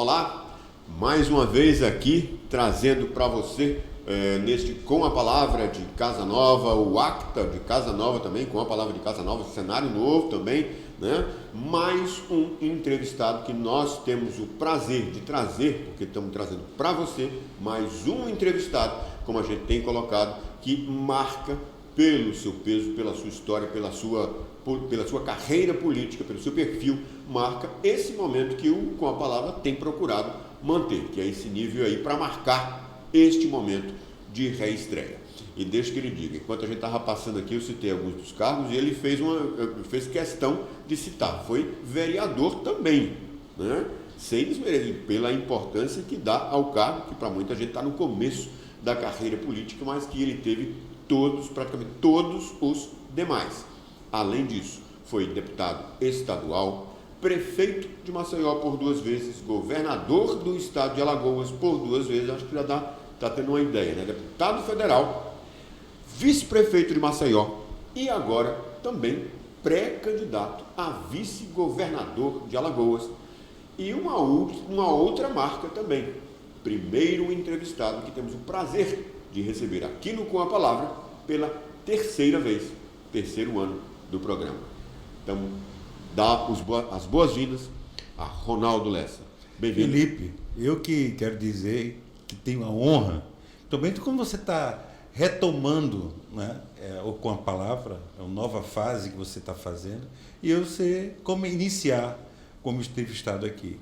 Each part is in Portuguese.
Olá, mais uma vez aqui trazendo para você neste Com a Palavra de Casa Nova, o Acta de Casa Nova também, com a Palavra de Casa Nova, cenário novo também, né? Mais um entrevistado que nós temos o prazer de trazer, porque estamos trazendo para você mais um entrevistado, como a gente tem colocado, que marca pelo seu peso, pela sua história, pela sua carreira política, pelo seu perfil, marca esse momento que o Com a Palavra tem procurado manter, que é esse nível aí para marcar este momento de reestreia. E deixa que ele diga, enquanto a gente estava passando aqui, eu citei alguns dos cargos e ele fez questão de citar, foi vereador também, né? Sem desmerecer, pela importância que dá ao cargo, que para muita gente está no começo da carreira política, mas que ele teve praticamente todos os demais. Além disso, foi deputado estadual, prefeito de Maceió por 2 vezes, governador do estado de Alagoas por 2 vezes, acho que já está tendo uma ideia, né? Deputado federal, vice-prefeito de Maceió e agora também pré-candidato a vice-governador de Alagoas. E uma outra marca também, primeiro entrevistado que temos o prazer de receber aqui no Com a Palavra pela 3ª vez, 3º ano do programa. Então, dá as boas-vindas a Ronaldo Lessa. Bem-vindo. Felipe, eu que quero dizer que tenho a honra, também como você está retomando, né, Com a Palavra, é uma nova fase que você está fazendo, e eu sei como iniciar como entrevistado aqui.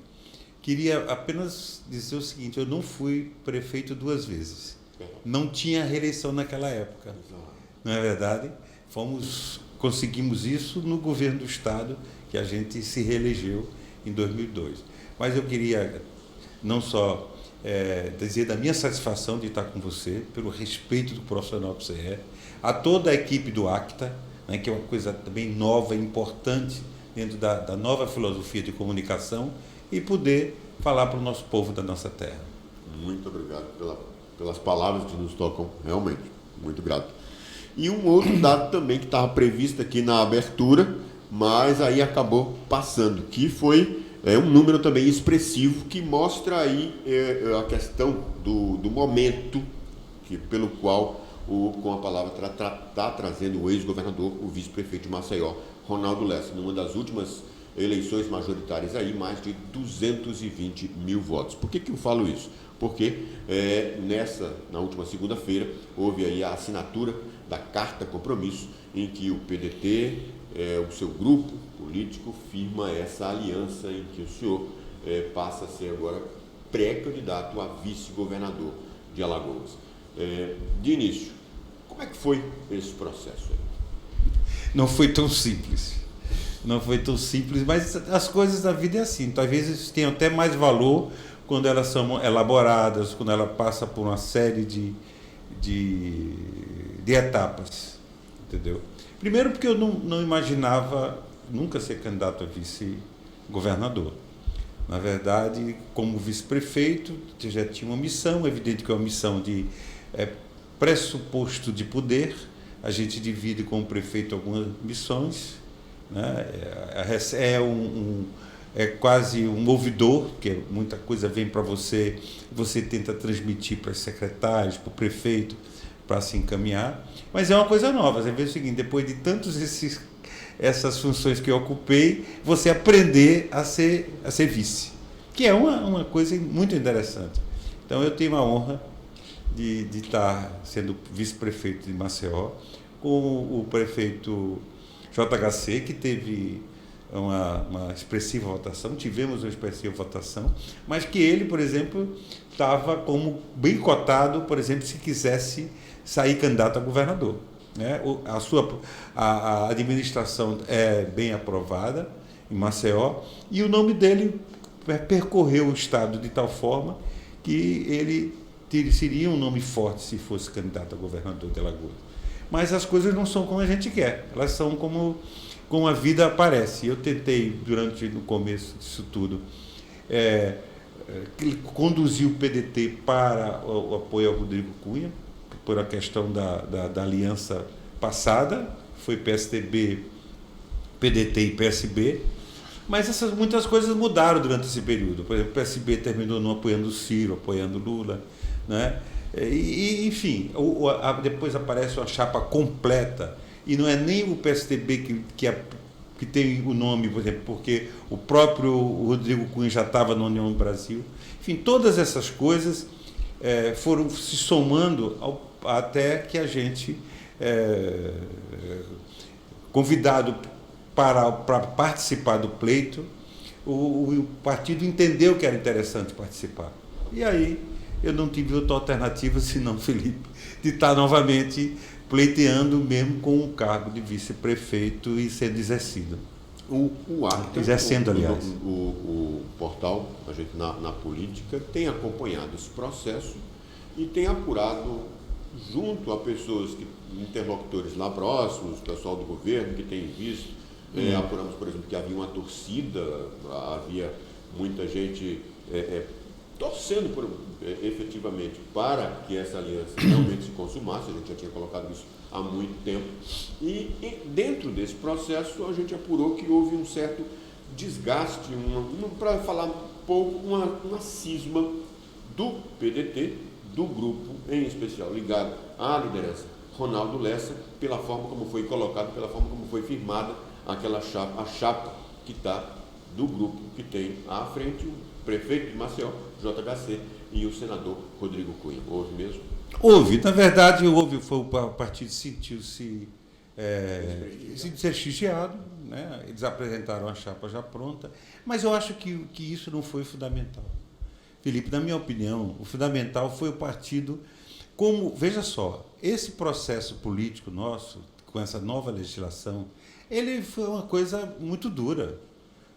Queria apenas dizer o seguinte, eu não fui prefeito 2 vezes. Não tinha reeleição naquela época, não é verdade? Conseguimos isso no governo do estado, que a gente se reelegeu em 2002. Mas eu queria não só dizer da minha satisfação de estar com você, pelo respeito do profissional que você é, a toda a equipe do ACTA, né, que é uma coisa também nova e importante dentro da nova filosofia de comunicação, e poder falar para o nosso povo da nossa terra. Muito obrigado pelas palavras que nos tocam, realmente, muito grato. E um outro dado também que estava previsto aqui na abertura, mas aí acabou passando, que foi um número também expressivo que mostra aí a questão do momento pelo qual Com a Palavra está trazendo o ex-governador, o vice-prefeito de Maceió, Ronaldo Lessa, numa das últimas eleições majoritárias aí, mais de 220 mil votos. Por que eu falo isso? Porque na última segunda-feira, houve aí a assinatura da Carta Compromisso, em que o PDT, o seu grupo político, firma essa aliança em que o senhor passa a ser agora pré-candidato a vice-governador de Alagoas. De início, como é que foi esse processo aí? Não foi tão simples. Não foi tão simples, mas as coisas da vida é assim. Então, às vezes têm até mais valor quando elas são elaboradas, quando ela passa por uma série de etapas, entendeu? Primeiro porque eu não imaginava nunca ser candidato a vice-governador. Na verdade, como vice-prefeito, eu já tinha uma missão, evidente que é uma missão de pressuposto de poder, a gente divide com o prefeito algumas missões, né? É quase um ouvidor, que muita coisa vem para você, você tenta transmitir para os secretários, para o prefeito, para se encaminhar, mas é uma coisa nova. Você vê o seguinte, depois de essas funções que eu ocupei, você aprender a ser vice, que é uma coisa muito interessante. Então eu tenho a honra de estar sendo vice-prefeito de Maceió, com o prefeito JHC, que teve uma expressiva votação, tivemos uma expressiva votação, mas que ele, por exemplo, estava como bem cotado, por exemplo, se quisesse sair candidato a governador, né? A administração é bem aprovada em Maceió e o nome dele percorreu o estado de tal forma que ele seria um nome forte se fosse candidato a governador de Alagoas. Mas as coisas não são como a gente quer, elas são como a vida aparece. Eu tentei, no começo disso tudo, conduzir o PDT para o apoio ao Rodrigo Cunha, por a questão da aliança passada, foi PSDB, PDT e PSB, Mas muitas coisas mudaram durante esse período. Por exemplo, o PSB terminou não apoiando o Ciro, apoiando o Lula, né? Enfim, depois aparece uma chapa completa, e não é nem o PSDB que tem o nome, por exemplo, porque o próprio Rodrigo Cunha já estava na União do Brasil. Enfim, todas essas coisas foram se somando até que a gente, convidado para participar do pleito, o partido entendeu que era interessante participar. E aí eu não tive outra alternativa senão, Felipe, de estar novamente pleiteando mesmo com o cargo de vice-prefeito e sendo exercido. O Acta, exercendo, aliás. O portal, a gente na política, tem acompanhado esse processo e tem apurado junto a pessoas, interlocutores lá próximos, pessoal do governo que tem visto. Apuramos, por exemplo, que havia uma torcida, havia muita gente torcendo efetivamente para que essa aliança realmente se consumasse. A gente já tinha colocado isso há muito tempo. E dentro desse processo, a gente apurou que houve um certo desgaste, para falar um pouco, uma cisma do PDT, do grupo, em especial ligado à liderança Ronaldo Lessa, pela forma como foi colocado, pela forma como foi firmada aquela chapa, a chapa que está do grupo que tem à frente o prefeito de Maceió, JHC, e o senador Rodrigo Cunha. Houve mesmo? Houve, na verdade, foi o partido sentiu-se desprestigiado, né? Eles apresentaram a chapa já pronta, mas eu acho que isso não foi fundamental. Felipe, na minha opinião, o fundamental foi o partido, veja só, esse processo político nosso, com essa nova legislação, ele foi uma coisa muito dura,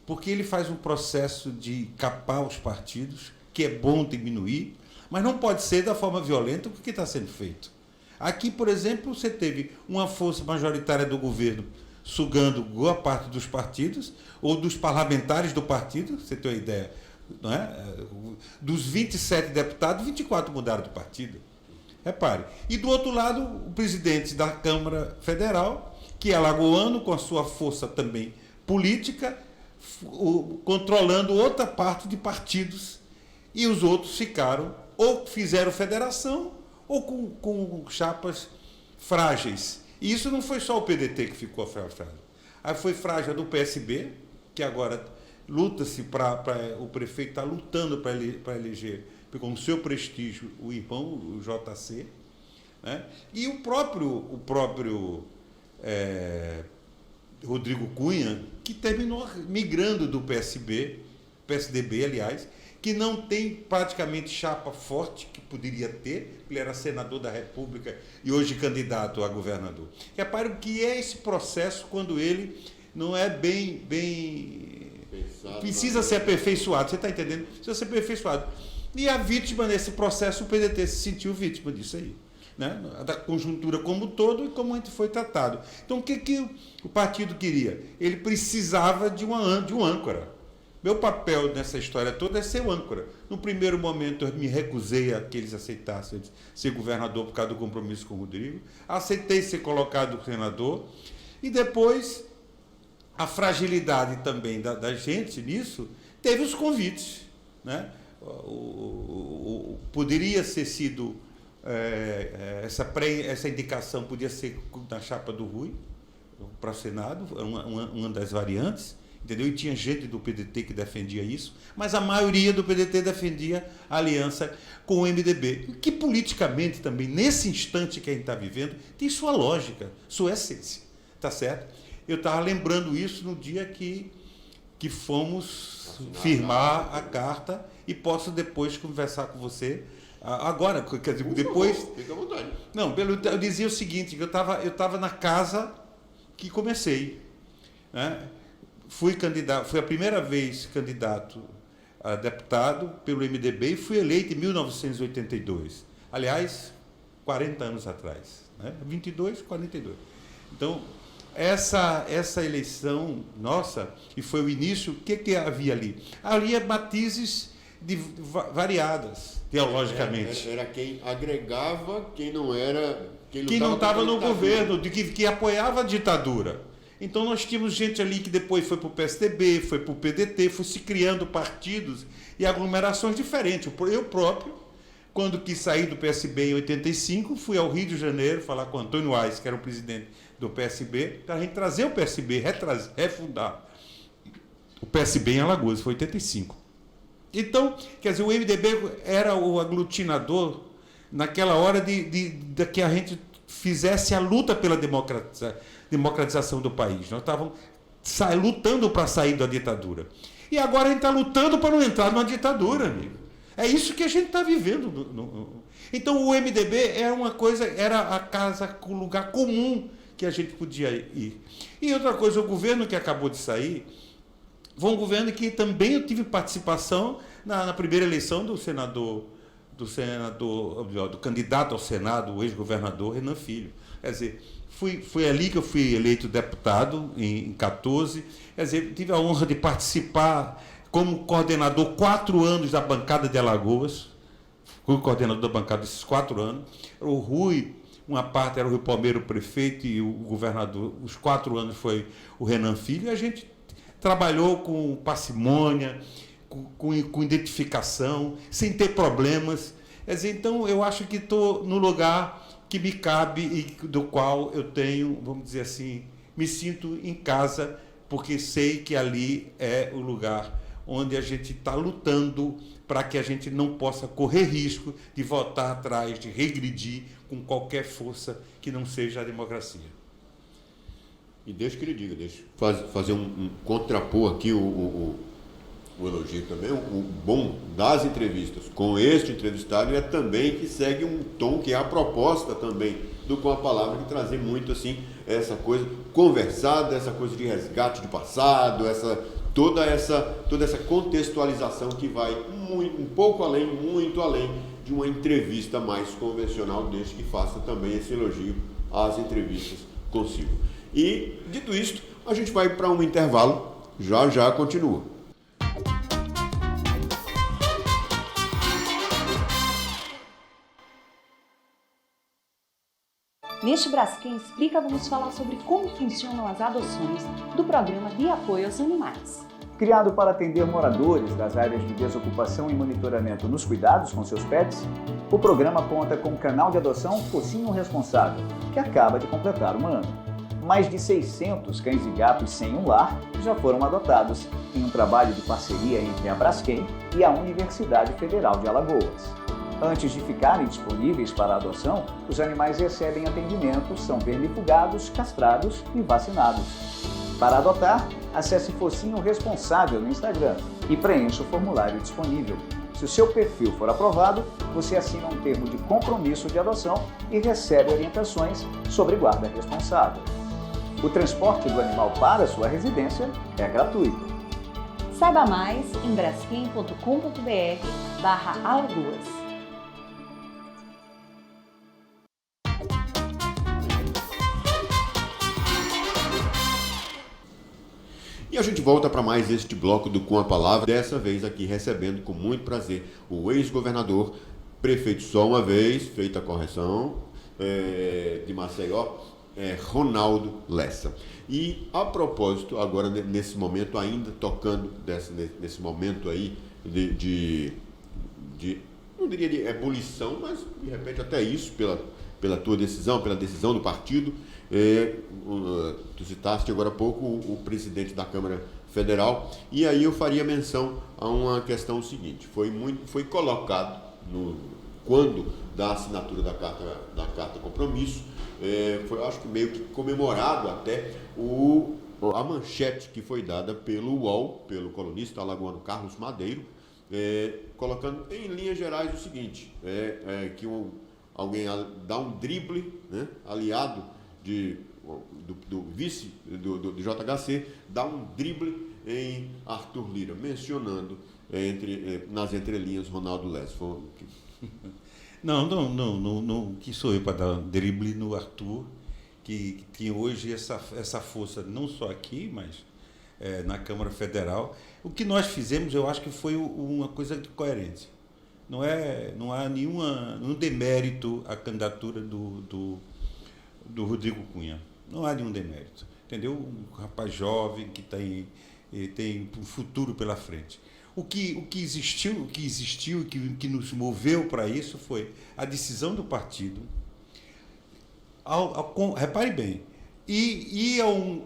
porque ele faz um processo de capar os partidos, que é bom diminuir, mas não pode ser da forma violenta o que está sendo feito. Aqui, por exemplo, você teve uma força majoritária do governo sugando boa parte dos partidos, ou dos parlamentares do partido, você tem uma ideia, não é? Dos 27 deputados, 24 mudaram do partido. Repare. E do outro lado, o presidente da Câmara Federal, que é alagoano, com a sua força também política, controlando outra parte de partidos, e os outros ficaram, ou fizeram federação, ou com chapas frágeis. E isso não foi só o PDT que ficou frágil. Aí foi frágil do PSB, que agora luta-se o prefeito está lutando para eleger, com o seu prestígio, o irmão, o JC, né? E o próprio Rodrigo Cunha, que terminou migrando do PSDB, aliás, que não tem praticamente chapa forte, que poderia ter, ele era senador da República e hoje candidato a governador. Repare o que é esse processo quando ele não é bem pensado, precisa ser aperfeiçoado, você está entendendo? Precisa ser aperfeiçoado. E a vítima nesse processo, o PDT se sentiu vítima disso aí, né? Da conjuntura como um todo e como a gente foi tratado. Então, o que o partido queria? Ele precisava de um âncora. Meu papel nessa história toda é ser o âncora. No primeiro momento, eu me recusei a que eles aceitassem ser governador por causa do compromisso com o Rodrigo. Aceitei ser colocado senador. E depois, a fragilidade também da gente nisso, teve os convites, né? Poderia ser sido... essa indicação podia ser na chapa do Rui para o Senado, uma das variantes, entendeu? E tinha gente do PDT que defendia isso, mas a maioria do PDT defendia a aliança com o MDB, que politicamente também, nesse instante que a gente está vivendo, tem sua lógica, sua essência, tá certo? Eu estava lembrando isso no dia que fomos firmar a carta, e posso depois conversar com você. Agora, quer dizer, depois... Fica à vontade. Não, eu dizia o seguinte, que eu estava na casa que comecei, né? Fui a primeira vez candidato a deputado pelo MDB e fui eleito em 1982. Aliás, 40 anos atrás, né? 22, 42. Então, essa eleição nossa, e foi o início, o que havia ali? Havia matizes variadas, teologicamente. Era quem agregava, quem não era... Quem não estava no governo, que apoiava a ditadura. Então nós tínhamos gente ali que depois foi para o PSDB, foi para o PDT, foi se criando partidos e aglomerações diferentes. Eu próprio, quando quis sair do PSB em 85, fui ao Rio de Janeiro falar com Antônio Aires, que era o presidente do PSB, para a gente trazer o PSB, refundar o PSB em Alagoas, foi 85. Então, quer dizer, o MDB era o aglutinador naquela hora de que a gente fizesse a luta pela democratização do país. Nós estávamos lutando para sair da ditadura. E agora a gente está lutando para não entrar numa ditadura, amigo. É isso que a gente está vivendo. Então o MDB era uma coisa, era a casa, o lugar comum que a gente podia ir. E outra coisa, o governo que acabou de sair foi um governo que também eu tive participação na primeira eleição do candidato ao Senado, o ex-governador Renan Filho. Quer dizer, foi ali que eu fui eleito deputado, em 14. Quer dizer, tive a honra de participar como coordenador 4 anos da bancada de Alagoas. Fui coordenador da bancada esses 4 anos. O Rui, uma parte era o Rui Palmeiro, o prefeito, e o governador, os 4 anos foi o Renan Filho. E a gente trabalhou com parcimônia, com identificação, sem ter problemas. Quer dizer, então, eu acho que estou no lugar que me cabe e do qual eu tenho, vamos dizer assim, me sinto em casa, porque sei que ali é o lugar onde a gente está lutando para que a gente não possa correr risco de voltar atrás, de regredir com qualquer força que não seja a democracia. E deixa que ele diga, deixa fazer contrapor aqui o elogio também. O bom das entrevistas com este entrevistado é também que segue um tom que é a proposta também do Com a Palavra, de trazer muito assim essa coisa conversada, essa coisa de resgate de passado, toda essa contextualização que vai um pouco além, muito além de uma entrevista mais convencional, desde que faça também esse elogio às entrevistas consigo. E, dito isto, a gente vai para um intervalo, já continua. Neste Braskem Explica, vamos falar sobre como funcionam as adoções do programa de apoio aos animais. Criado para atender moradores das áreas de desocupação e monitoramento nos cuidados com seus pets, o programa conta com o canal de adoção Focinho Responsável, que acaba de completar 1 ano. Mais de 600 cães e gatos sem um lar já foram adotados em um trabalho de parceria entre a Braskem e a Universidade Federal de Alagoas. Antes de ficarem disponíveis para a adoção, os animais recebem atendimento, são vermifugados, castrados e vacinados. Para adotar, acesse Focinho Responsável no Instagram e preencha o formulário disponível. Se o seu perfil for aprovado, você assina um termo de compromisso de adoção e recebe orientações sobre guarda responsável. O transporte do animal para a sua residência é gratuito. Saiba mais em braskem.com.br/Alagoas. E a gente volta para mais este bloco do Com a Palavra, dessa vez aqui recebendo com muito prazer o ex-governador, prefeito só uma vez, feita a correção, de Maceió, Ronaldo Lessa. E a propósito, agora nesse momento, ainda tocando nesse momento aí de não diria de ebulição, mas de repente até isso, pela tua decisão, pela decisão do partido. Tu citaste agora há pouco o presidente da Câmara Federal, e aí eu faria menção a uma questão seguinte: foi colocado quando da assinatura da carta compromisso, foi, acho que meio que comemorado até a manchete que foi dada pelo UOL, pelo colunista alagoano Carlos Madeiro, colocando em linhas gerais o seguinte: que alguém dá um drible, né, aliado do vice do JHC, dá um drible em Arthur Lira, mencionando nas entrelinhas Ronaldo Lessa. Não, que sou eu para dar um drible no Arthur, que tem hoje essa força, não só aqui, mas na Câmara Federal. O que nós fizemos, eu acho que foi uma coisa de coerência. Não há nenhum demérito à candidatura do Rodrigo Cunha. Não há nenhum demérito. entendeu? Um rapaz jovem que tem um futuro pela frente. O que existiu e que nos moveu para isso foi a decisão do partido, repare bem, ir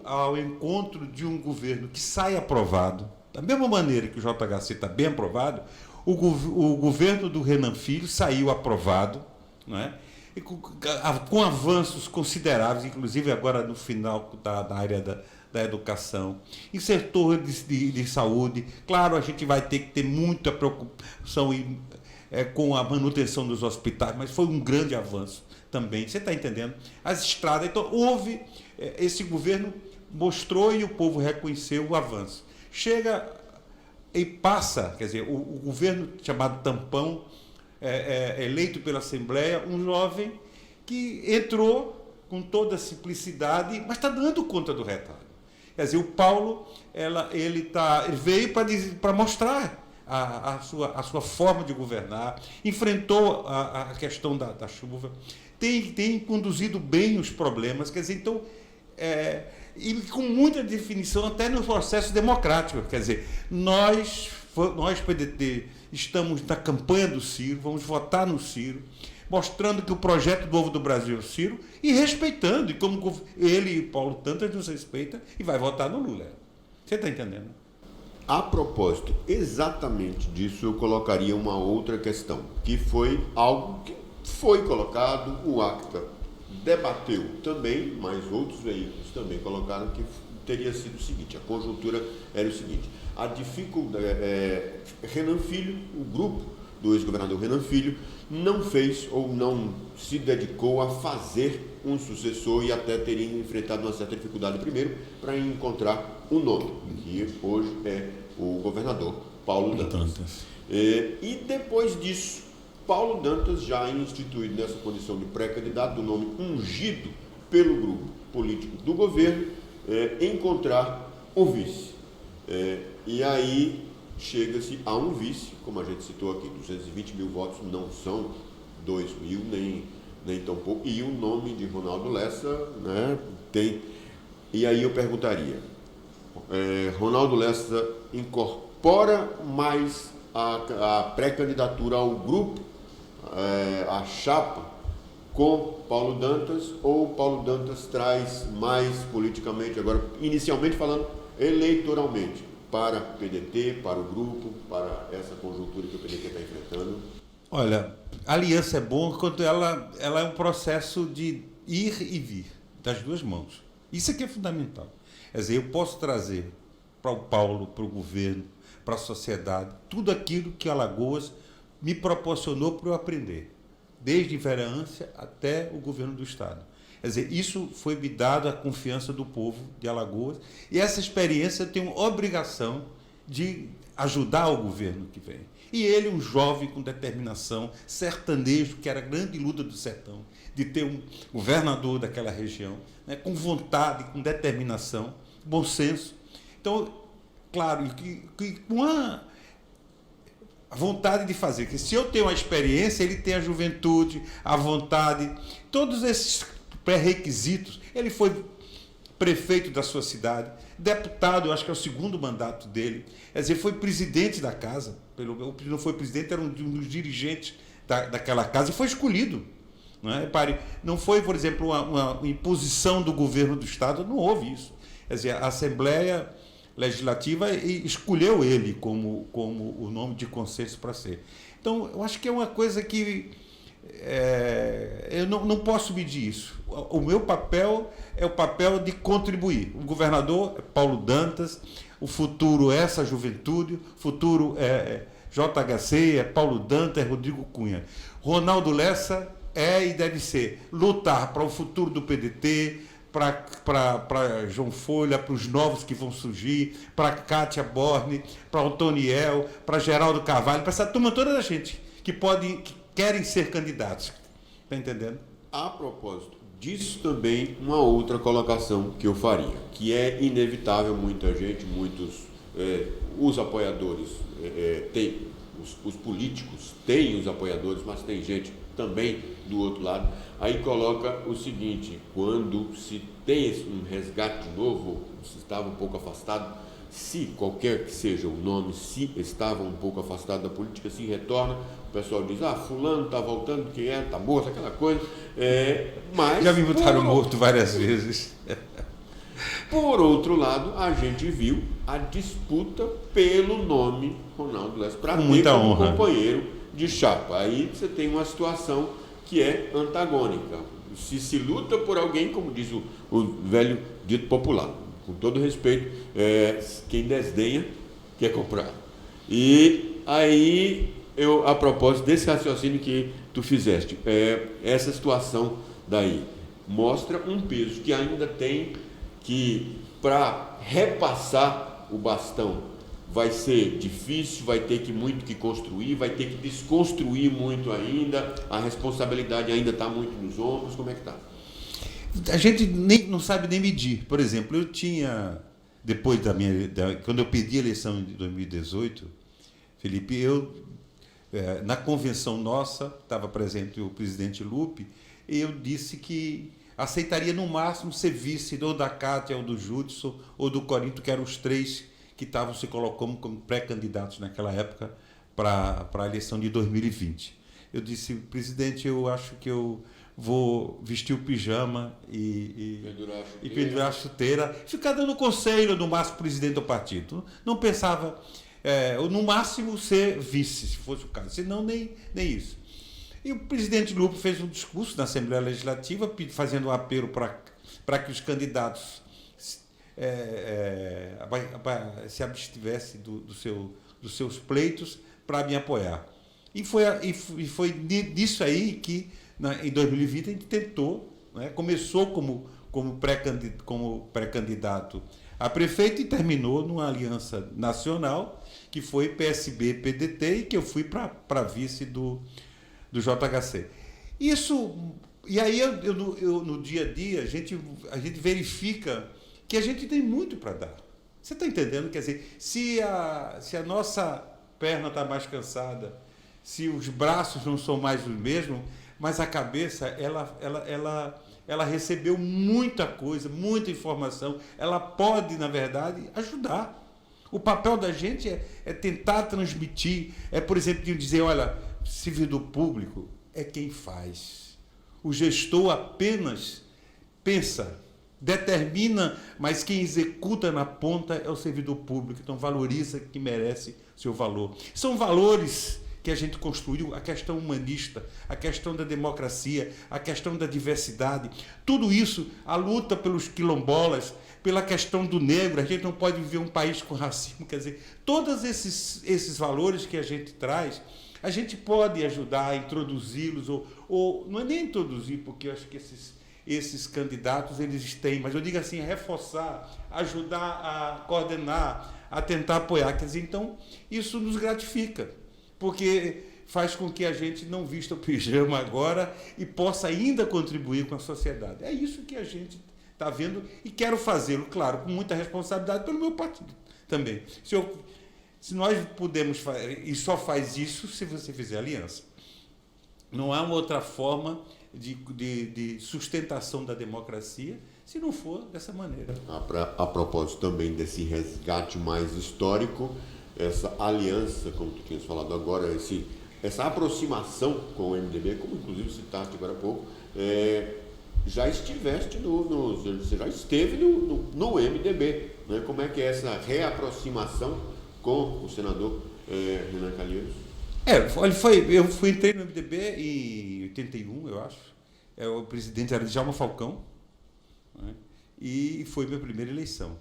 ao encontro de um governo que sai aprovado, da mesma maneira que o JHC está bem aprovado, o governo do Renan Filho saiu aprovado, não é? E com avanços consideráveis, inclusive agora no final da área da educação, em setor de saúde. Claro, a gente vai ter que ter muita preocupação com a manutenção dos hospitais, mas foi um grande avanço também. Você está entendendo? As estradas. Então, esse governo mostrou e o povo reconheceu o avanço. Chega e passa, quer dizer, o governo chamado Tampão, eleito pela Assembleia, um jovem que entrou com toda a simplicidade, mas está dando conta do recado. Quer dizer, o Paulo, ele veio para mostrar a sua forma de governar, enfrentou a questão da chuva, tem conduzido bem os problemas, quer dizer, então, e com muita definição até no processo democrático. Quer dizer, nós PDT, estamos na campanha do Ciro, vamos votar no Ciro, mostrando que o projeto novo do Brasil é o Ciro e respeitando, e como ele e Paulo Dantas nos respeita, e vai votar no Lula. Você está entendendo? A propósito exatamente disso, eu colocaria uma outra questão, que foi algo que foi colocado, o ACTA debateu também, mas outros veículos também colocaram que teria sido o seguinte, a conjuntura era o seguinte, a dificuldade, Renan Filho, o grupo do ex-governador Renan Filho, não fez ou não se dedicou a fazer um sucessor e até teria enfrentado uma certa dificuldade primeiro para encontrar um nome, que hoje é o governador Paulo Dantas. E depois disso, Paulo Dantas, já instituído nessa condição de pré-candidato, do nome ungido pelo grupo político do governo, encontrar o vice. E aí chega-se a um vice, como a gente citou aqui, 220 mil votos não são 2 mil, nem tão pouco, e o nome de Ronaldo Lessa, né, tem. E aí eu perguntaria, Ronaldo Lessa incorpora mais a pré-candidatura ao grupo, a chapa, com Paulo Dantas, ou Paulo Dantas traz mais politicamente, agora inicialmente falando eleitoralmente, para o PDT, para o grupo, para essa conjuntura que o PDT está enfrentando? Olha, a aliança é boa quando ela é um processo de ir e vir, das duas mãos. Isso aqui é fundamental. Quer dizer, eu posso trazer para o Paulo, para o governo, para a sociedade, tudo aquilo que Alagoas me proporcionou para eu aprender, desde vereança até o governo do Estado. Quer dizer, isso foi me dado a confiança do povo de Alagoas, e essa experiência tem uma obrigação de ajudar o governo que vem. E ele, um jovem com determinação, sertanejo, que era a grande luta do sertão, de ter um governador daquela região, né, com vontade, com determinação, bom senso. Então, claro, que com a vontade de fazer, que se eu tenho a experiência, ele tem a juventude, a vontade, todos esses pré-requisitos. Ele foi prefeito da sua cidade, deputado, eu acho que é o segundo mandato dele, quer dizer, foi presidente da casa, não foi presidente, era um dos dirigentes daquela casa, e foi escolhido. Não é? Repare, não foi, por exemplo, uma imposição do governo do Estado, não houve isso. Quer dizer, a Assembleia Legislativa escolheu ele como o nome de consenso para ser. Então, eu acho que é uma coisa que eu não posso medir isso. O meu papel é o papel de contribuir. O governador é Paulo Dantas, o futuro é essa juventude, o futuro é JHC, é Paulo Dantas, é Rodrigo Cunha. Ronaldo Lessa e deve ser lutar para o futuro do PDT, para João Folha, para os novos que vão surgir, para Kátia Borne, para Otoniel, para Geraldo Carvalho, para essa turma toda da gente que querem ser candidatos. Está entendendo? A propósito disso também, uma outra colocação que eu faria, que é inevitável, muita gente, os apoiadores, os políticos têm os apoiadores, mas tem gente também do outro lado. Aí coloca o seguinte: quando se tem um resgate novo, se estava um pouco afastado, se qualquer que seja o nome, se estava um pouco afastado da política, se retorna, o pessoal diz, fulano está voltando, quem é, está morto, aquela coisa. Mas já me botaram morto várias vezes. Por outro lado, a gente viu a disputa pelo nome Ronaldo Lessa para ter como companheiro de chapa. Aí você tem uma situação que é antagônica. Se luta por alguém, como diz o velho dito popular, com todo respeito, quem desdenha quer comprar. E aí, a propósito desse raciocínio que tu fizeste, essa situação daí mostra um peso que ainda tem, que para repassar o bastão vai ser difícil, vai ter muito que construir, vai ter que desconstruir muito ainda, a responsabilidade ainda está muito nos ombros. Como é que está? A gente não sabe nem medir. Por exemplo, eu tinha, depois quando eu perdi a eleição de 2018, Felipe, na convenção nossa, estava presente o presidente Lupe, e eu disse que aceitaria no máximo ser vice ou da Cátia, ou do Judson, ou do Corinto, que eram os três que estavam se colocando como pré-candidatos naquela época para a eleição de 2020. Eu disse, presidente, eu acho que eu vou vestir o pijama e pendurar a chuteira, ficar dando conselho no máximo presidente do partido. Não pensava, no máximo ser vice, se fosse o caso, senão nem isso. E o presidente Lupe fez um discurso na Assembleia Legislativa fazendo um apelo para que os candidatos se abstivessem dos seus pleitos para me apoiar. E foi disso aí que, em 2020, a gente tentou, né, começou como pré-candidato a prefeito e terminou numa aliança nacional, que foi PSB-PDT, e que eu fui para vice do JHC. E aí, no dia a dia, a gente verifica que a gente tem muito para dar. Você está entendendo? Quer dizer, se a nossa perna está mais cansada, se os braços não são mais os mesmos, mas a cabeça, ela recebeu muita coisa, muita informação, ela pode, na verdade, ajudar. O papel da gente é tentar transmitir, por exemplo, dizer, olha, servidor público é quem faz. O gestor apenas pensa, determina, mas quem executa na ponta é o servidor público. Então, valoriza que merece seu valor. São valores que a gente construiu, a questão humanista, a questão da democracia, a questão da diversidade. Tudo isso, a luta pelos quilombolas, pela questão do negro. A gente não pode viver um país com racismo. Quer dizer, todos esses valores que a gente traz, a gente pode ajudar a introduzi-los, ou não é nem introduzir, porque eu acho que esses candidatos, eles têm, mas eu digo assim, reforçar, ajudar a coordenar, a tentar apoiar. Quer dizer, então, isso nos gratifica, porque faz com que a gente não vista o pijama agora e possa ainda contribuir com a sociedade. É isso que a gente está vendo e quero fazê-lo, claro, com muita responsabilidade pelo meu partido também. Se nós podemos fazer, e só faz isso se você fizer aliança. Não há uma outra forma de sustentação da democracia se não for dessa maneira. A propósito também desse resgate mais histórico, essa aliança, como tu tinhas falado agora, essa aproximação com o MDB, como inclusive citaste agora há pouco, já estiveste você já esteve no MDB, né? Como é que é essa reaproximação com o senador Renan Calheiros? Eu entrei no MDB em 81, eu acho. O presidente era Djalma Falcão, né? E foi minha primeira eleição.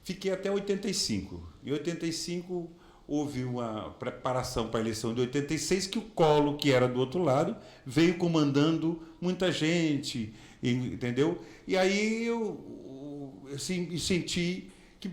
Fiquei até 85. Em 85 houve uma preparação para a eleição de 86, que o Collor, que era do outro lado, veio comandando muita gente, entendeu? E aí eu senti que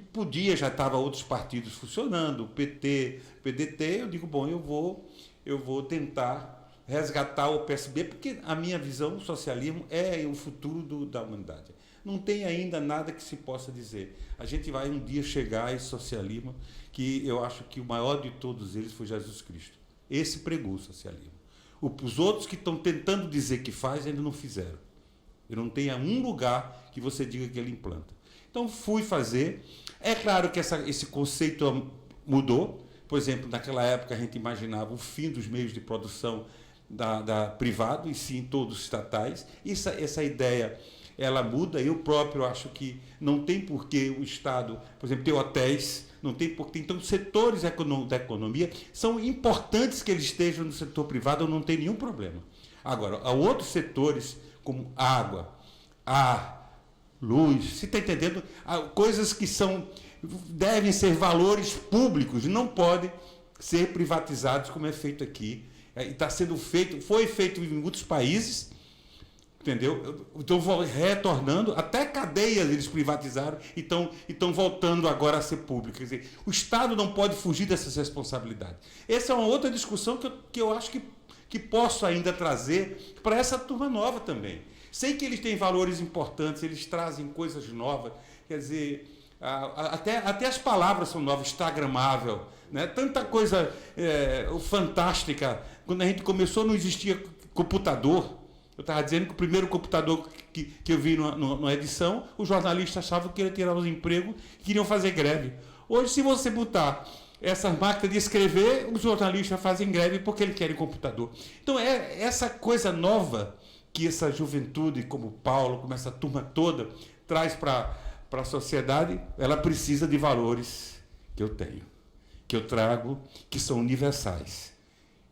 já estava outros partidos funcionando, o PT, PDT, eu digo, bom, eu vou tentar resgatar o PSB, porque a minha visão, o socialismo é o futuro da humanidade. Não tem ainda nada que se possa dizer. A gente vai um dia chegar a esse socialismo, que eu acho que o maior de todos eles foi Jesus Cristo. Esse pregou o socialismo. Os outros que estão tentando dizer que faz ainda não fizeram. Eu não tenho um lugar que você diga que ele implanta. Então, fui fazer. É claro que esse conceito mudou. Por exemplo, naquela época a gente imaginava o fim dos meios de produção da privado, e sim todos estatais. Essa ideia, ela muda. Eu próprio acho que não tem por que o Estado, por exemplo, ter hotéis, não tem por que. Então, setores da economia são importantes que eles estejam no setor privado, eu não tenho nenhum problema. Agora, há outros setores, como água, ar, luz, você está entendendo? Há coisas que devem ser valores públicos, não podem ser privatizados como é feito aqui. Está sendo feito, foi feito em muitos países, entendeu? Então, retornando, até cadeias eles privatizaram e estão voltando agora a ser públicas. Quer dizer, o Estado não pode fugir dessas responsabilidades. Essa é uma outra discussão que eu acho que posso ainda trazer para essa turma nova também. Sei que eles têm valores importantes, eles trazem coisas novas, quer dizer, até as palavras são novas, instagramável, né? Tanta coisa fantástica. Quando a gente começou não existia computador. Eu estava dizendo que o primeiro computador que eu vi numa edição, os jornalistas achavam que ia tirar os empregos e queriam fazer greve. Hoje, se você botar essa máquina de escrever, os jornalistas fazem greve porque eles querem computador. Então, é essa coisa nova que essa juventude, como Paulo, como essa turma toda, traz para a sociedade, ela precisa de valores que eu tenho, que eu trago, que são universais.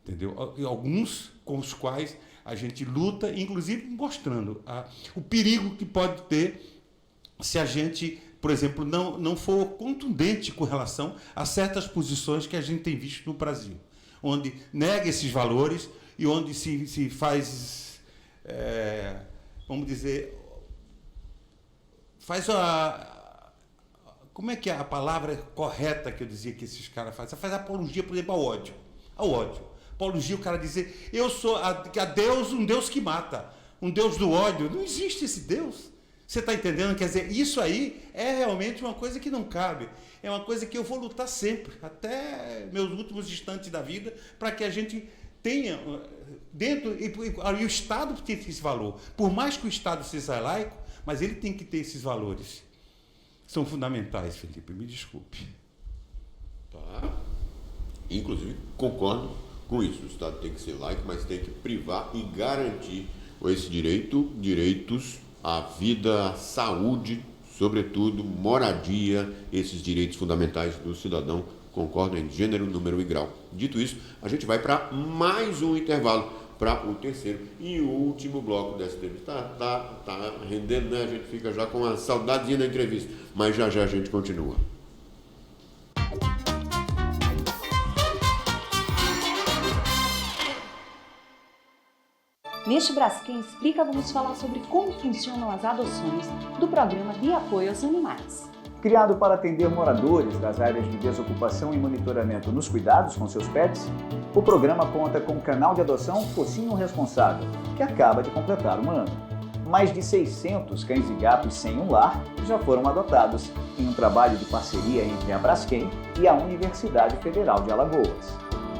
Entendeu? Alguns com os quais a gente luta, inclusive mostrando o perigo que pode ter se a gente, por exemplo, não for contundente com relação a certas posições que a gente tem visto no Brasil, onde nega esses valores e onde se faz, vamos dizer, faz como é que é a palavra correta que eu dizia que esses caras fazem? Você faz apologia, por exemplo, ao ódio. Ao ódio. Apologia, o cara dizer, eu sou a Deus, um Deus que mata, um Deus do ódio. Não existe esse Deus. Você está entendendo? Quer dizer, isso aí é realmente uma coisa que não cabe. É uma coisa que eu vou lutar sempre, até meus últimos instantes da vida, para que a gente tenha dentro, e o Estado tem esse valor. Por mais que o Estado seja laico, mas ele tem que ter esses valores. São fundamentais, Felipe, me desculpe. Tá. Inclusive, concordo com isso. O Estado tem que ser laico, mas tem que privar e garantir esse direitos à vida, à saúde, sobretudo, moradia, esses direitos fundamentais do cidadão. Concordo em gênero, número e grau. Dito isso, a gente vai para mais um intervalo, para o terceiro e último bloco dessa entrevista. Tá rendendo, né? A gente fica já com uma saudadezinha da entrevista, mas já a gente continua. Neste Braskem Explica, vamos falar sobre como funcionam as adoções do programa de apoio aos animais. Criado para atender moradores das áreas de desocupação e monitoramento nos cuidados com seus pets, o programa conta com o canal de adoção Focinho Responsável, que acaba de completar um ano. Mais de 600 cães e gatos sem um lar já foram adotados em um trabalho de parceria entre a Braskem e a Universidade Federal de Alagoas.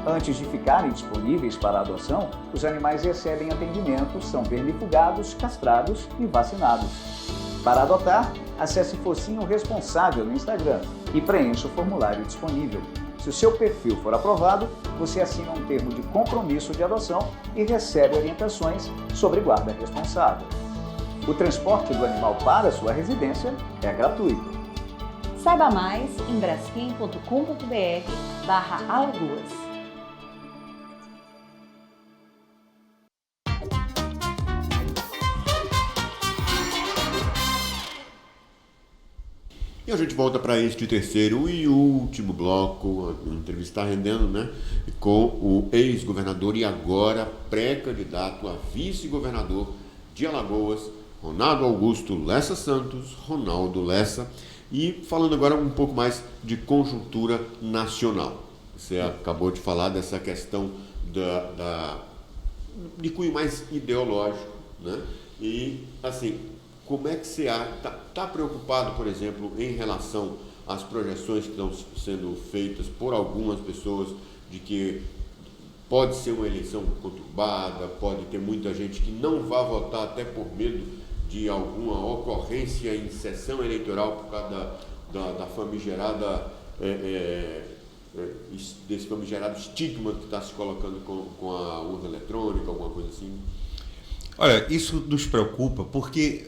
Antes de ficarem disponíveis para a adoção, os animais recebem atendimento, são vermifugados, castrados e vacinados. Para adotar, acesse Focinho Responsável no Instagram e preencha o formulário disponível. Se o seu perfil for aprovado, você assina um termo de compromisso de adoção e recebe orientações sobre guarda responsável. O transporte do animal para a sua residência é gratuito. Saiba mais em braskem.com.br/Alagoas. E a gente volta para este terceiro e último bloco, a entrevista está rendendo, né? Com o ex-governador e agora pré-candidato a vice-governador de Alagoas, Ronaldo Augusto Lessa Santos, Ronaldo Lessa. E falando agora um pouco mais de conjuntura nacional. Você acabou de falar dessa questão de cunho mais ideológico, né? E, assim, como é que você está preocupado, por exemplo, em relação às projeções que estão sendo feitas por algumas pessoas de que pode ser uma eleição conturbada, pode ter muita gente que não vá votar até por medo de alguma ocorrência em sessão eleitoral por causa da famigerada, desse famigerado estigma que está se colocando com a urna eletrônica, alguma coisa assim. Olha, isso nos preocupa porque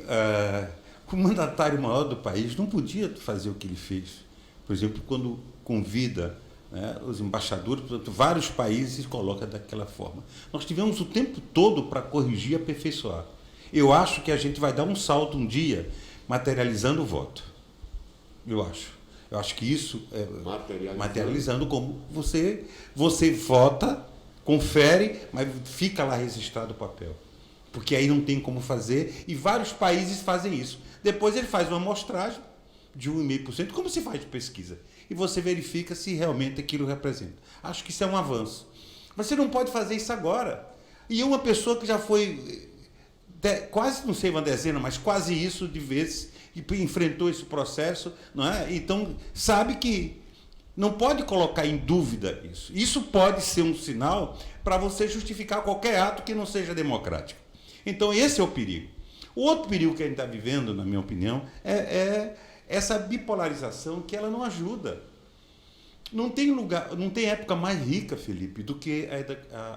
o mandatário maior do país não podia fazer o que ele fez. Por exemplo, quando convida, né, os embaixadores, portanto, vários países coloca daquela forma. Nós tivemos o tempo todo para corrigir e aperfeiçoar. Eu acho que a gente vai dar um salto um dia materializando o voto. Eu acho que isso é materializando como você vota, confere, mas fica lá registrado o papel. Porque aí não tem como fazer, e vários países fazem isso. Depois ele faz uma amostragem de 1,5%, como se faz de pesquisa, e você verifica se realmente aquilo representa. Acho que isso é um avanço. Você não pode fazer isso agora. E uma pessoa que já foi quase, não sei uma dezena, mas quase isso de vezes, e enfrentou esse processo, não é? Então, sabe que não pode colocar em dúvida isso. Isso pode ser um sinal para você justificar qualquer ato que não seja democrático. Então, esse é o perigo. O outro perigo que a gente está vivendo, na minha opinião, é essa bipolarização que ela não ajuda. Não tem lugar, não tem época mais rica, Felipe, do que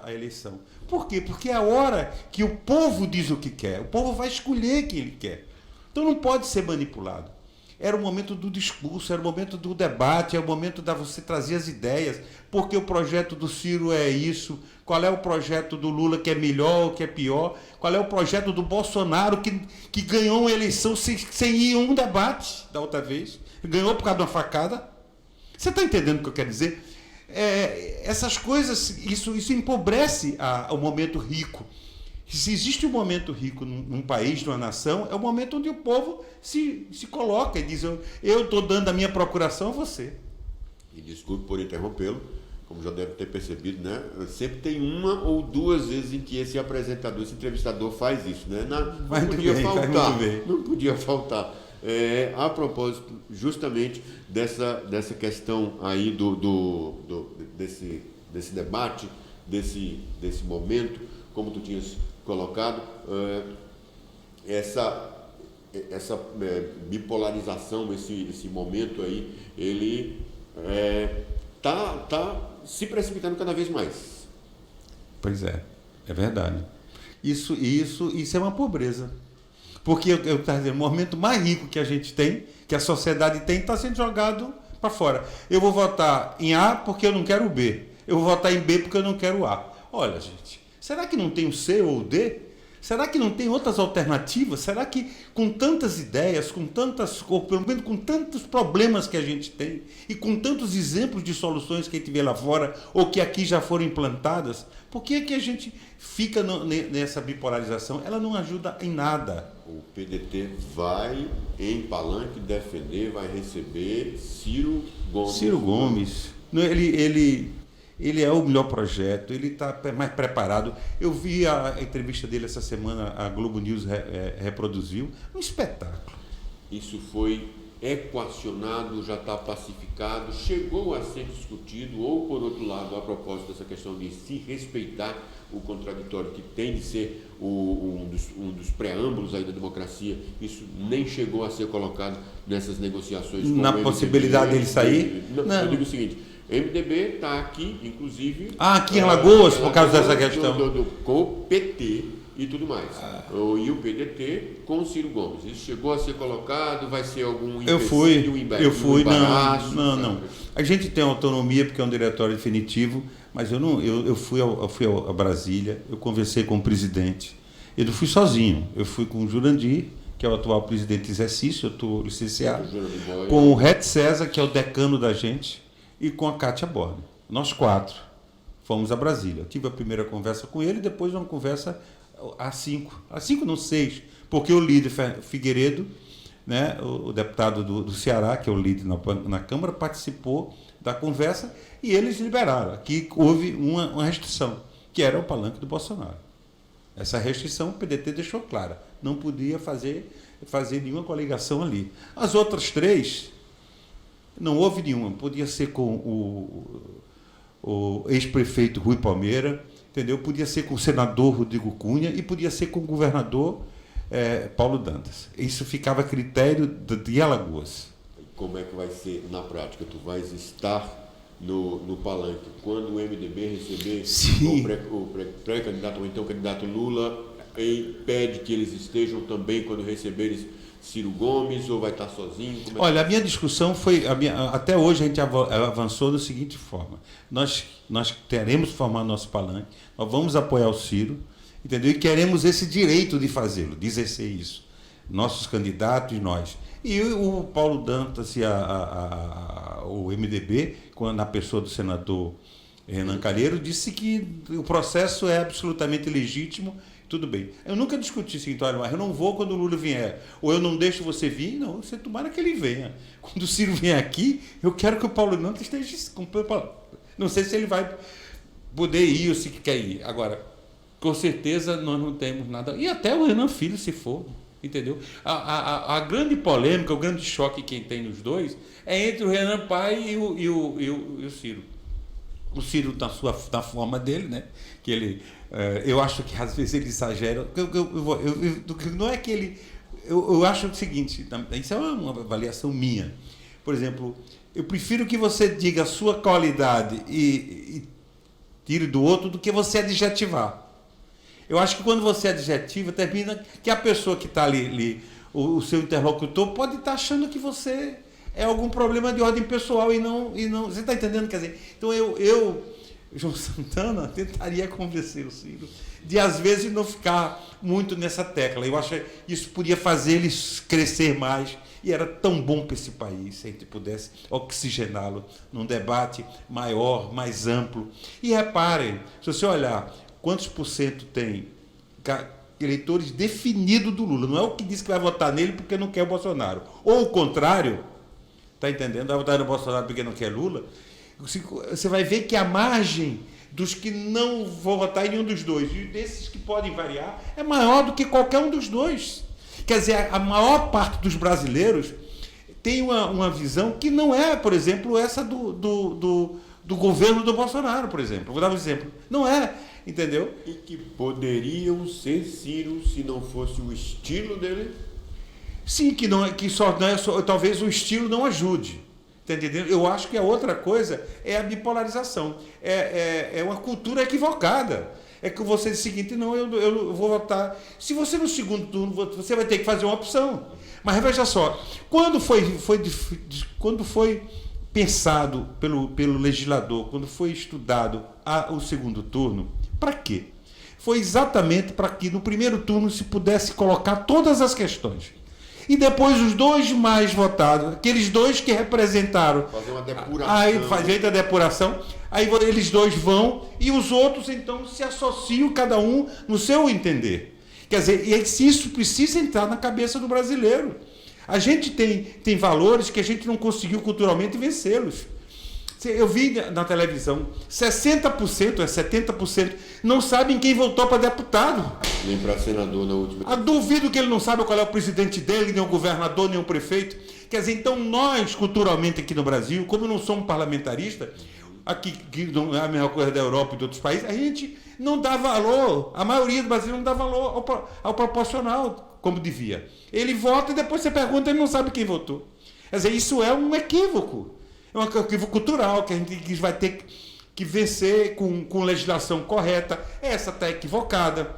a eleição. Por quê? Porque é a hora que o povo diz o que quer. O povo vai escolher quem ele quer. Então não pode ser manipulado. Era o momento do discurso, era o momento do debate, era o momento de você trazer as ideias. Porque o projeto do Ciro é isso, qual é o projeto do Lula que é melhor ou que é pior, qual é o projeto do Bolsonaro que ganhou uma eleição sem ir a um debate da outra vez. Ganhou por causa de uma facada. Você está entendendo o que eu quero dizer? Essas coisas, isso empobrece o momento rico. Se existe um momento rico num país, numa nação, é o momento onde o povo se coloca e diz, eu estou dando a minha procuração a você. E desculpe por interrompê-lo, como já deve ter percebido, né? Sempre tem uma ou duas vezes em que esse apresentador, esse entrevistador faz isso, né? Não podia faltar. Não podia faltar. A propósito justamente dessa questão aí desse debate, desse momento, como tu tinhas colocado, essa bipolarização, esse momento aí, ele tá se precipitando cada vez mais. Pois é verdade. Isso é uma pobreza. Porque eu estava dizendo, o momento mais rico que a gente tem, que a sociedade tem, está sendo jogado para fora. Eu vou votar em A porque eu não quero o B. Eu vou votar em B porque eu não quero o A. Olha, gente, será que não tem o C ou o D? Será que não tem outras alternativas? Será que com tantas ideias, ou pelo menos com tantos problemas que a gente tem, e com tantos exemplos de soluções que a gente vê lá fora, ou que aqui já foram implantadas, por que a gente fica nessa bipolarização? Ela não ajuda em nada. O PDT vai em Palanque defender, vai receber Ciro Gomes. Ciro Gomes. Ele é o melhor projeto, ele está mais preparado. Eu vi a entrevista dele essa semana, a Globo News reproduziu. Um espetáculo. Isso foi equacionado, já está pacificado, chegou a ser discutido, ou, por outro lado, a propósito dessa questão de se respeitar o contraditório, que tem de ser um dos preâmbulos aí da democracia, isso nem chegou a ser colocado nessas negociações. Na possibilidade dele sair? Não. Eu digo o seguinte, MDB está aqui, inclusive... aqui em Alagoas, por causa dessa questão. Com o PT e tudo mais. E o PDT com o Ciro Gomes. Isso chegou a ser colocado, vai ser algum empecilho, embaraço? Não. A gente tem autonomia porque é um diretório definitivo, mas eu fui a Brasília, eu conversei com o presidente. Eu não fui sozinho, eu fui com o Jurandir, que é o atual presidente em exercício, eu estou licenciado, com o Ret César, que é o decano da gente, e com a Kátia Borne. Nós 4 fomos a Brasília. Eu tive a primeira conversa com ele, depois uma conversa às 5. Às 5 não, 6, porque o líder Figueiredo, né, o deputado do Ceará, que é o líder na Câmara, participou da conversa e eles liberaram. Aqui houve uma restrição, que era o palanque do Bolsonaro. Essa restrição o PDT deixou clara. Não podia fazer nenhuma coligação ali. As outras 3... não houve nenhuma. Podia ser com o ex-prefeito Rui Palmeira, entendeu? Podia ser com o senador Rodrigo Cunha e podia ser com o governador Paulo Dantas. Isso ficava a critério de Alagoas. Como é que vai ser na prática? Tu vais estar no palanque quando o MDB receber o pré-candidato ou então o candidato Lula e pede que eles estejam também quando receberes Ciro Gomes, ou vai estar sozinho? Olha, a minha discussão foi... até hoje a gente avançou da seguinte forma. Nós teremos que formar nosso palanque, nós vamos apoiar o Ciro, entendeu? E queremos esse direito de fazê-lo, de exercer isso. Nossos candidatos e nós. E o Paulo Dantas e o MDB, na pessoa do senador Renan Calheiro, disse que o processo é absolutamente legítimo. Tudo bem. Eu nunca discuti assim, olha, mas eu não vou quando o Lula vier. Ou eu não deixo você vir. Não, você tomara que ele venha. Quando o Ciro vier aqui, eu quero que o Paulo Dantas esteja... Não sei se ele vai poder ir ou se quer ir. Agora, com certeza nós não temos nada... E até o Renan Filho, se for. Entendeu? A grande polêmica, o grande choque que tem nos dois é entre o Renan Pai e o Ciro. O Ciro na forma dele, né? Que ele... eu acho que às vezes ele exagera. Não é que ele... Eu acho o seguinte, isso é uma avaliação minha. Por exemplo, eu prefiro que você diga a sua qualidade e tire do outro do que você adjetivar. Eu acho que quando você adjetiva, termina que a pessoa que está ali, o seu interlocutor, pode estar achando que você é algum problema de ordem pessoal e não você está entendendo? Quer dizer, então eu João Santana, tentaria convencer o Ciro de, às vezes, não ficar muito nessa tecla. Eu acho que isso podia fazer eles crescer mais, e era tão bom para esse país se a gente pudesse oxigená-lo num debate maior, mais amplo. E reparem, se você olhar quantos por cento tem eleitores definidos do Lula, não é o que diz que vai votar nele porque não quer o Bolsonaro, ou o contrário, está entendendo? Vai votar no Bolsonaro porque não quer Lula. Você vai ver que a margem dos que não vão votar em nenhum dos dois, e desses que podem variar, é maior do que qualquer um dos dois. Quer dizer, a maior parte dos brasileiros tem uma visão que não é, por exemplo, essa do governo do Bolsonaro, por exemplo. Vou dar um exemplo. Não é, entendeu? E que poderiam ser Ciro se não fosse o estilo dele? Sim, talvez o estilo não ajude. Tá entendendo? Eu acho que a outra coisa é a bipolarização. É uma cultura equivocada. É que você diz o seguinte, não, eu vou votar. Se você no segundo turno, você vai ter que fazer uma opção. Mas veja só, quando foi pensado pelo legislador, quando foi estudado o segundo turno, para quê? Foi exatamente para que no primeiro turno se pudesse colocar todas as questões. E depois os dois mais votados, aqueles dois que representaram... Fazer uma depuração. Aí faz a depuração, aí eles dois vão e os outros então se associam cada um no seu entender. Quer dizer, e isso precisa entrar na cabeça do brasileiro. A gente tem valores que a gente não conseguiu culturalmente vencê-los. Eu vi na televisão, 70% não sabem quem votou para deputado. Nem para senador na última. Duvido que ele não saiba qual é o presidente dele, nem o governador, nem o prefeito. Quer dizer, então nós, culturalmente aqui no Brasil, como não somos parlamentaristas, aqui que não é a mesma coisa da Europa e de outros países, a gente não dá valor, a maioria do Brasil não dá valor ao proporcional, como devia. Ele vota e depois você pergunta e ele não sabe quem votou. Quer dizer, isso é um equívoco. É um equívoco cultural que a gente vai ter que vencer com legislação correta. Essa está equivocada.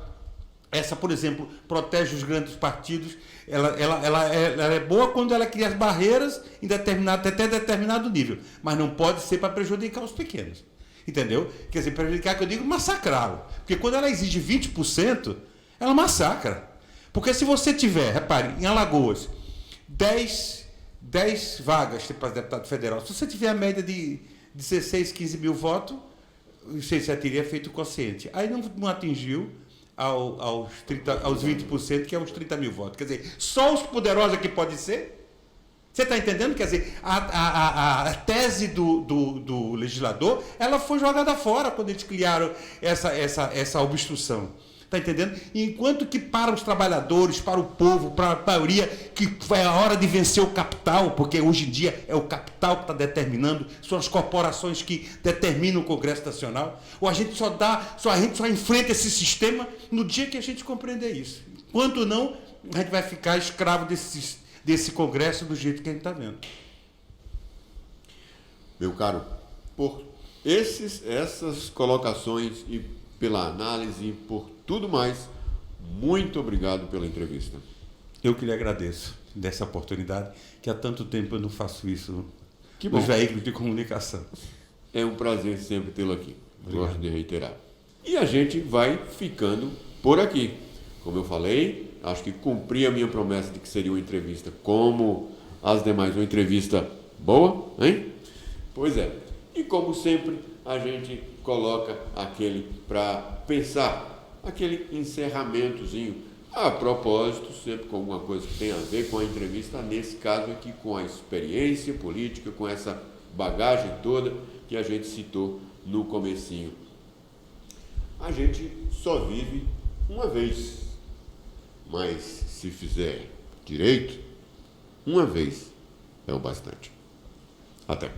Essa, por exemplo, protege os grandes partidos. Ela é boa quando ela cria as barreiras até determinado nível. Mas não pode ser para prejudicar os pequenos. Entendeu? Quer dizer, prejudicar, que eu digo, massacrá-lo. Porque quando ela exige 20%, ela massacra. Porque se você tiver, repare, em Alagoas, 10 vagas para deputado federal. Se você tiver a média de 16, 15 mil votos, você já teria feito o quociente. Aí não atingiu aos 20%, que é os 30 mil votos. Quer dizer, só os poderosos aqui pode ser? Você está entendendo? Quer dizer, a tese do legislador, ela foi jogada fora quando eles criaram essa obstrução. Está entendendo? Enquanto que para os trabalhadores, para o povo, para a maioria, que é a hora de vencer o capital, porque hoje em dia é o capital que está determinando, são as corporações que determinam o Congresso Nacional, ou a gente a gente só enfrenta esse sistema no dia que a gente compreender isso. Enquanto não, a gente vai ficar escravo desse Congresso do jeito que a gente está vendo. Meu caro, por essas colocações e pela análise, por tudo mais, muito obrigado pela entrevista. Eu que lhe agradeço dessa oportunidade, que há tanto tempo eu não faço isso Que nos bom. veículos de comunicação. É um prazer sempre tê-lo aqui. Obrigado. Gosto de reiterar. E a gente vai ficando por aqui. Como eu falei, acho que cumpri a minha promessa de que seria uma entrevista como as demais, uma entrevista boa, hein? Pois é. E como sempre, a gente coloca aquele para pensar, aquele encerramentozinho, a propósito, sempre com alguma coisa que tem a ver com a entrevista, nesse caso aqui com a experiência política, com essa bagagem toda que a gente citou no comecinho. A gente só vive uma vez, mas se fizer direito, uma vez é o bastante. Até.